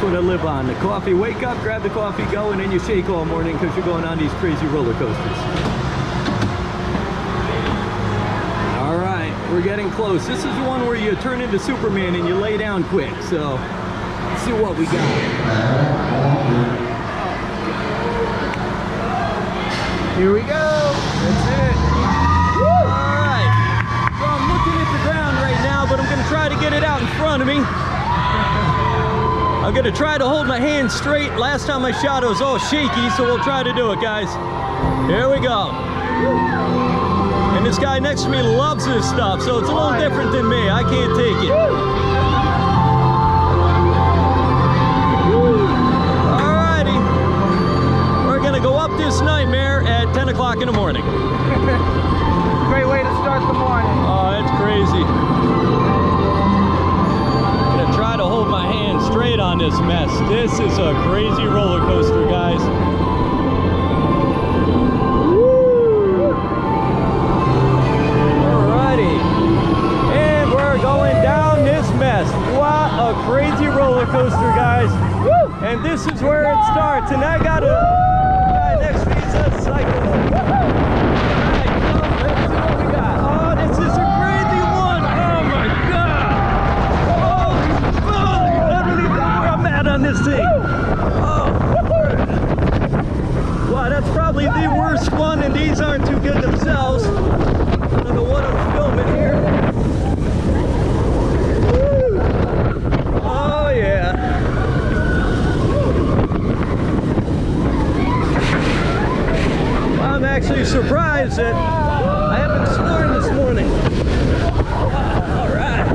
That's what I live on. The coffee, wake up, grab the coffee, go, and then you shake all morning because you're going on these crazy roller coasters. All right, we're getting close. This is the one where you turn into Superman and you lay down quick. So let's see what we got. Here we go. That's it. Woo! All right. So I'm looking at the ground right now, but I'm going to try to get it out in front of me. I'm going to try to hold my hand straight. Last time I shot, it was all shaky, so we'll try to do it, guys. Here we go. And this guy next to me loves this stuff, so it's a little different than me. I can't take it. Alrighty. We're going to go up this nightmare at 10 o'clock in the morning. Great way to start the morning. Oh, that's crazy. I'm going to try to hold my hand straight on this mess. This is a crazy roller coaster, guys. What a crazy roller coaster, guys. Woo! And this is where it starts. And I got a guy next to me says cycle. Alright, so let's see what we got. Oh, this is a crazy one. Oh my god. Oh, I don't even know where I'm at on this thing. Oh. Wow, that's probably the worst one, and these aren't too good themselves. I don't know what I'm filming here. I'm actually surprised that I haven't sworn this morning. All right.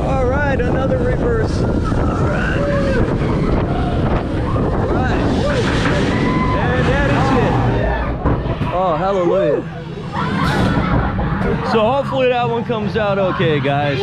All right, another reverse. All right. All right. And that is it. Oh, hallelujah. So hopefully that one comes out okay, guys.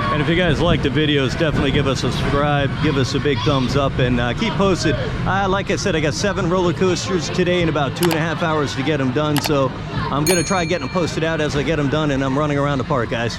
And if you guys like the videos, definitely give us a subscribe, give us a big thumbs up, and keep posted. Like I said, I got 7 roller coasters today in about 2.5 hours to get them done. So I'm going to try getting them posted out as I get them done, and I'm running around the park, guys.